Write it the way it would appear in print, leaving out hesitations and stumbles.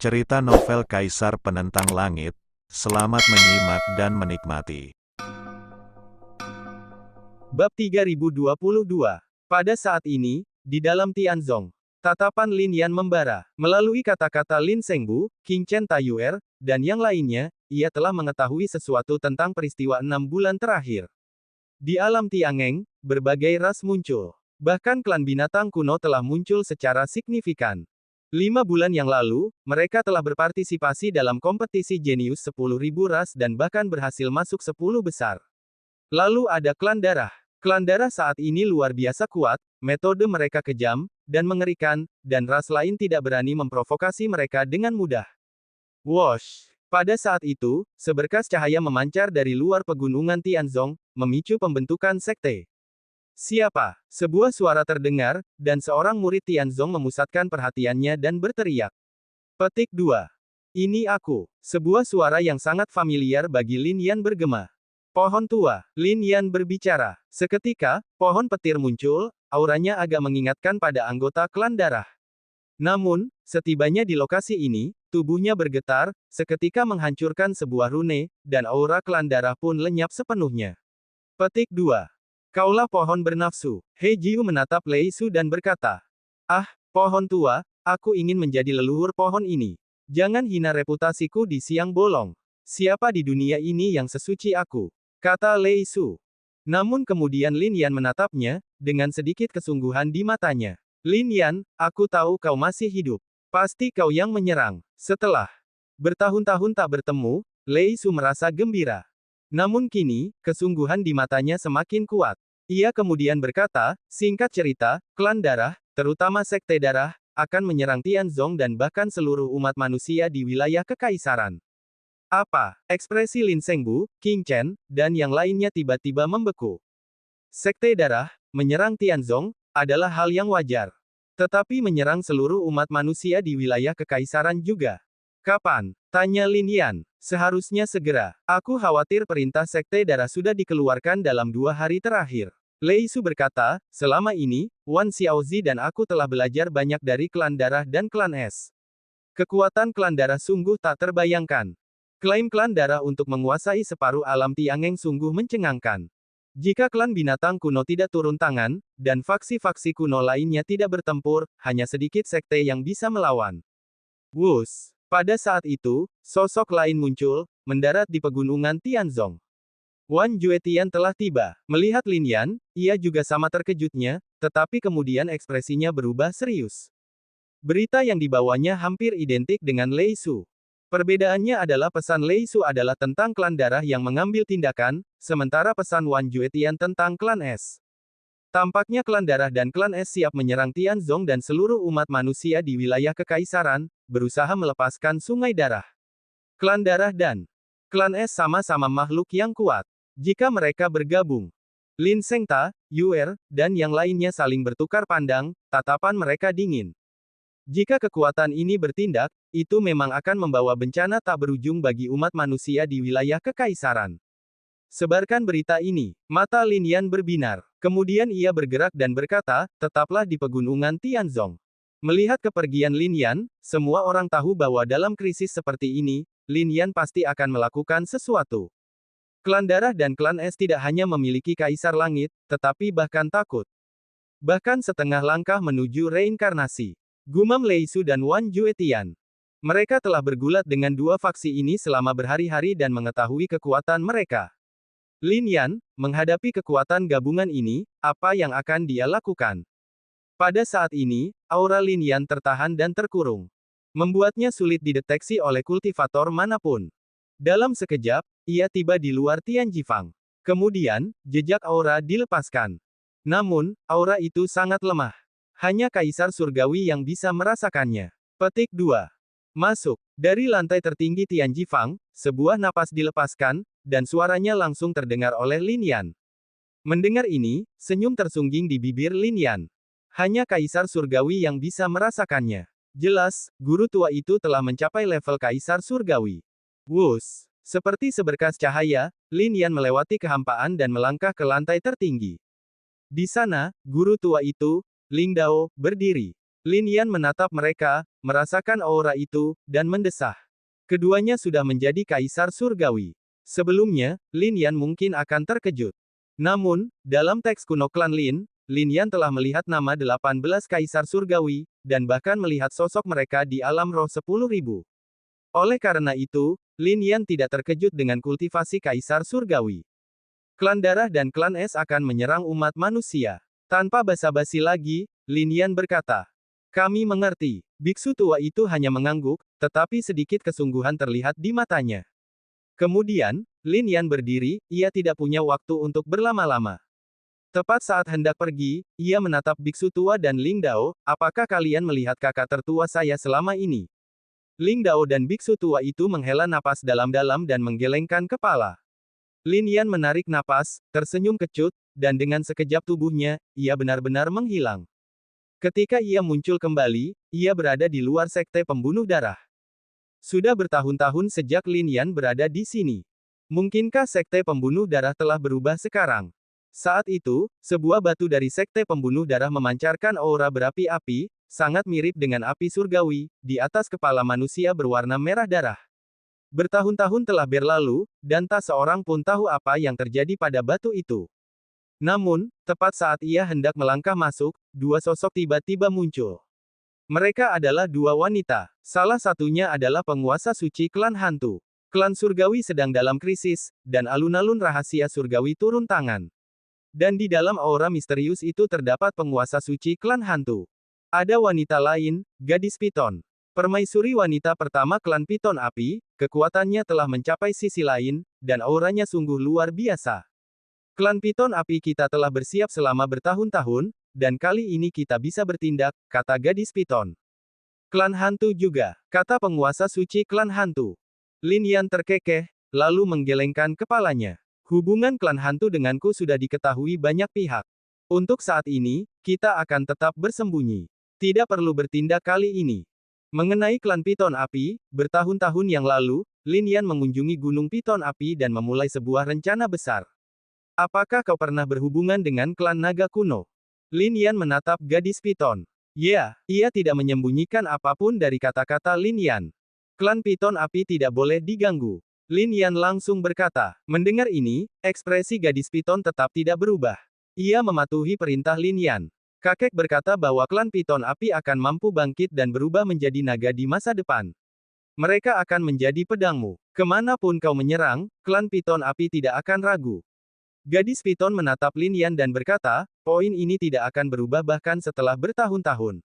Cerita novel Kaisar Penentang Langit. Selamat menyimak dan menikmati. Bab 3022. Pada saat ini, di dalam Tianzong, tatapan Lin Yan membara. Melalui kata-kata Lin Sengbu, King Chen Taiyuer, dan yang lainnya, ia telah mengetahui sesuatu tentang peristiwa 6 bulan terakhir. Di alam Tiangeng, berbagai ras muncul. Bahkan klan binatang kuno telah muncul secara signifikan. 5 bulan yang lalu, mereka telah berpartisipasi dalam kompetisi jenius 10.000 ras dan bahkan berhasil masuk 10 besar. Lalu ada klan darah. Klan darah saat ini luar biasa kuat, metode mereka kejam, dan mengerikan, dan ras lain tidak berani memprovokasi mereka dengan mudah. Wosh! Pada saat itu, seberkas cahaya memancar dari luar pegunungan Tianzong, memicu pembentukan sekte. Siapa? Sebuah suara terdengar, dan seorang murid Tianzong memusatkan perhatiannya dan berteriak. Petik 2. Ini aku. Sebuah suara yang sangat familiar bagi Lin Yan bergema. Pohon tua. Lin Yan berbicara. Seketika, pohon petir muncul, auranya agak mengingatkan pada anggota klan darah. Namun, setibanya di lokasi ini, tubuhnya bergetar, seketika menghancurkan sebuah rune, dan aura klan darah pun lenyap sepenuhnya. Petik 2. Kaulah pohon bernafsu. He Jiu menatap Lei Su dan berkata, "Ah, pohon tua, aku ingin menjadi leluhur pohon ini. Jangan hina reputasiku di siang bolong. Siapa di dunia ini yang sesuci aku?" kata Lei Su. Namun kemudian Lin Yan menatapnya, dengan sedikit kesungguhan di matanya. "Lin Yan, aku tahu kau masih hidup. Pasti kau yang menyerang." Setelah bertahun-tahun tak bertemu, Lei Su merasa gembira. Namun kini, kesungguhan di matanya semakin kuat. Ia kemudian berkata, singkat cerita, klan darah, terutama sekte darah, akan menyerang Tianzong dan bahkan seluruh umat manusia di wilayah kekaisaran. Apa? Ekspresi Lin Sengbu, King Chen, dan yang lainnya tiba-tiba membeku. Sekte darah, menyerang Tianzong, adalah hal yang wajar. Tetapi menyerang seluruh umat manusia di wilayah kekaisaran juga. Kapan? Tanya Lin Yan. Seharusnya segera. Aku khawatir perintah sekte darah sudah dikeluarkan dalam 2 hari terakhir. Lei Su berkata, selama ini, Wan Xiaozi dan aku telah belajar banyak dari klan darah dan klan es. Kekuatan klan darah sungguh tak terbayangkan. Klaim klan darah untuk menguasai separuh alam Tiangeng sungguh mencengangkan. Jika klan binatang kuno tidak turun tangan, dan faksi-faksi kuno lainnya tidak bertempur, hanya sedikit sekte yang bisa melawan. Wus! Pada saat itu, sosok lain muncul, mendarat di pegunungan Tianzong. Wan Juetian telah tiba. Melihat Lin Yan, ia juga sama terkejutnya, tetapi kemudian ekspresinya berubah serius. Berita yang dibawanya hampir identik dengan Lei Su. Perbedaannya adalah pesan Lei Su adalah tentang klan darah yang mengambil tindakan, sementara pesan Wan Juetian tentang klan es. Tampaknya klan darah dan klan es siap menyerang Tianzong dan seluruh umat manusia di wilayah kekaisaran, berusaha melepaskan sungai darah. Klan darah dan klan es sama-sama makhluk yang kuat. Jika mereka bergabung, Lin Sengta, Yuer, dan yang lainnya saling bertukar pandang, tatapan mereka dingin. Jika kekuatan ini bertindak, itu memang akan membawa bencana tak berujung bagi umat manusia di wilayah kekaisaran. Sebarkan berita ini. Mata Lin Yan berbinar. Kemudian ia bergerak dan berkata, tetaplah di pegunungan Tianzong. Melihat kepergian Lin Yan, semua orang tahu bahwa dalam krisis seperti ini, Lin Yan pasti akan melakukan sesuatu. Klan darah dan klan es tidak hanya memiliki kaisar langit, tetapi bahkan takut. Bahkan setengah langkah menuju reinkarnasi. Gumam Lei Su dan Wan Juetian. Mereka telah bergulat dengan dua faksi ini selama berhari-hari dan mengetahui kekuatan mereka. Lin Yan, menghadapi kekuatan gabungan ini, apa yang akan dia lakukan? Pada saat ini, aura Lin Yan tertahan dan terkurung. Membuatnya sulit dideteksi oleh kultivator manapun. Dalam sekejap, ia tiba di luar Tianjifang. Kemudian, jejak aura dilepaskan. Namun, aura itu sangat lemah. Hanya Kaisar Surgawi yang bisa merasakannya. Petik 2. Masuk. Dari lantai tertinggi Tianjifang, sebuah napas dilepaskan, dan suaranya langsung terdengar oleh Lin Yan. Mendengar ini, senyum tersungging di bibir Lin Yan. Hanya Kaisar Surgawi yang bisa merasakannya. Jelas, guru tua itu telah mencapai level Kaisar Surgawi. Wus! Seperti seberkas cahaya, Lin Yan melewati kehampaan dan melangkah ke lantai tertinggi. Di sana, guru tua itu, Ling Dao, berdiri. Lin Yan menatap mereka, merasakan aura itu, dan mendesah. Keduanya sudah menjadi kaisar surgawi. Sebelumnya, Lin Yan mungkin akan terkejut. Namun, dalam teks kuno klan Lin, Lin Yan telah melihat nama 18 kaisar surgawi, dan bahkan melihat sosok mereka di alam roh 10.000. Oleh karena itu, Lin Yan tidak terkejut dengan kultivasi kaisar surgawi. Klan darah dan klan es akan menyerang umat manusia. Tanpa basa-basi lagi, Lin Yan berkata, "Kami mengerti." Biksu tua itu hanya mengangguk, tetapi sedikit kesungguhan terlihat di matanya. Kemudian, Lin Yan berdiri, ia tidak punya waktu untuk berlama-lama. Tepat saat hendak pergi, ia menatap biksu tua dan Ling Dao, "Apakah kalian melihat kakak tertua saya selama ini?" Ling Dao dan biksu tua itu menghela napas dalam-dalam dan menggelengkan kepala. Lin Yan menarik napas, tersenyum kecut, dan dengan sekejap tubuhnya, ia benar-benar menghilang. Ketika ia muncul kembali, ia berada di luar sekte pembunuh darah. Sudah bertahun-tahun sejak Lin Yan berada di sini. Mungkinkah sekte pembunuh darah telah berubah sekarang? Saat itu, sebuah batu dari sekte pembunuh darah memancarkan aura berapi-api, sangat mirip dengan api surgawi, di atas kepala manusia berwarna merah darah. Bertahun-tahun telah berlalu, dan tak seorang pun tahu apa yang terjadi pada batu itu. Namun, tepat saat ia hendak melangkah masuk, dua sosok tiba-tiba muncul. Mereka adalah dua wanita. Salah satunya adalah penguasa suci klan hantu. Klan surgawi sedang dalam krisis, dan alun-alun rahasia surgawi turun tangan. Dan di dalam aura misterius itu terdapat penguasa suci klan hantu. Ada wanita lain, gadis piton. Permaisuri wanita pertama klan Piton Api, kekuatannya telah mencapai sisi lain, dan auranya sungguh luar biasa. Klan Piton Api kita telah bersiap selama bertahun-tahun, dan kali ini kita bisa bertindak, kata gadis Piton. Klan hantu juga, kata penguasa suci klan hantu. Lin Yan terkekeh, lalu menggelengkan kepalanya. Hubungan klan hantu denganku sudah diketahui banyak pihak. Untuk saat ini, kita akan tetap bersembunyi. Tidak perlu bertindak kali ini. Mengenai klan Piton Api, bertahun-tahun yang lalu, Lin Yan mengunjungi Gunung Piton Api dan memulai sebuah rencana besar. Apakah kau pernah berhubungan dengan klan naga kuno? Lin Yan menatap gadis Piton. Ya, ia tidak menyembunyikan apapun dari kata-kata Lin Yan. Klan Piton Api tidak boleh diganggu. Lin Yan langsung berkata. Mendengar ini, ekspresi gadis Piton tetap tidak berubah. Ia mematuhi perintah Lin Yan. Kakek berkata bahwa klan Piton Api akan mampu bangkit dan berubah menjadi naga di masa depan. Mereka akan menjadi pedangmu. Kemanapun kau menyerang, klan Piton Api tidak akan ragu. Gadis Piton menatap Lin Yan dan berkata, poin ini tidak akan berubah bahkan setelah bertahun-tahun.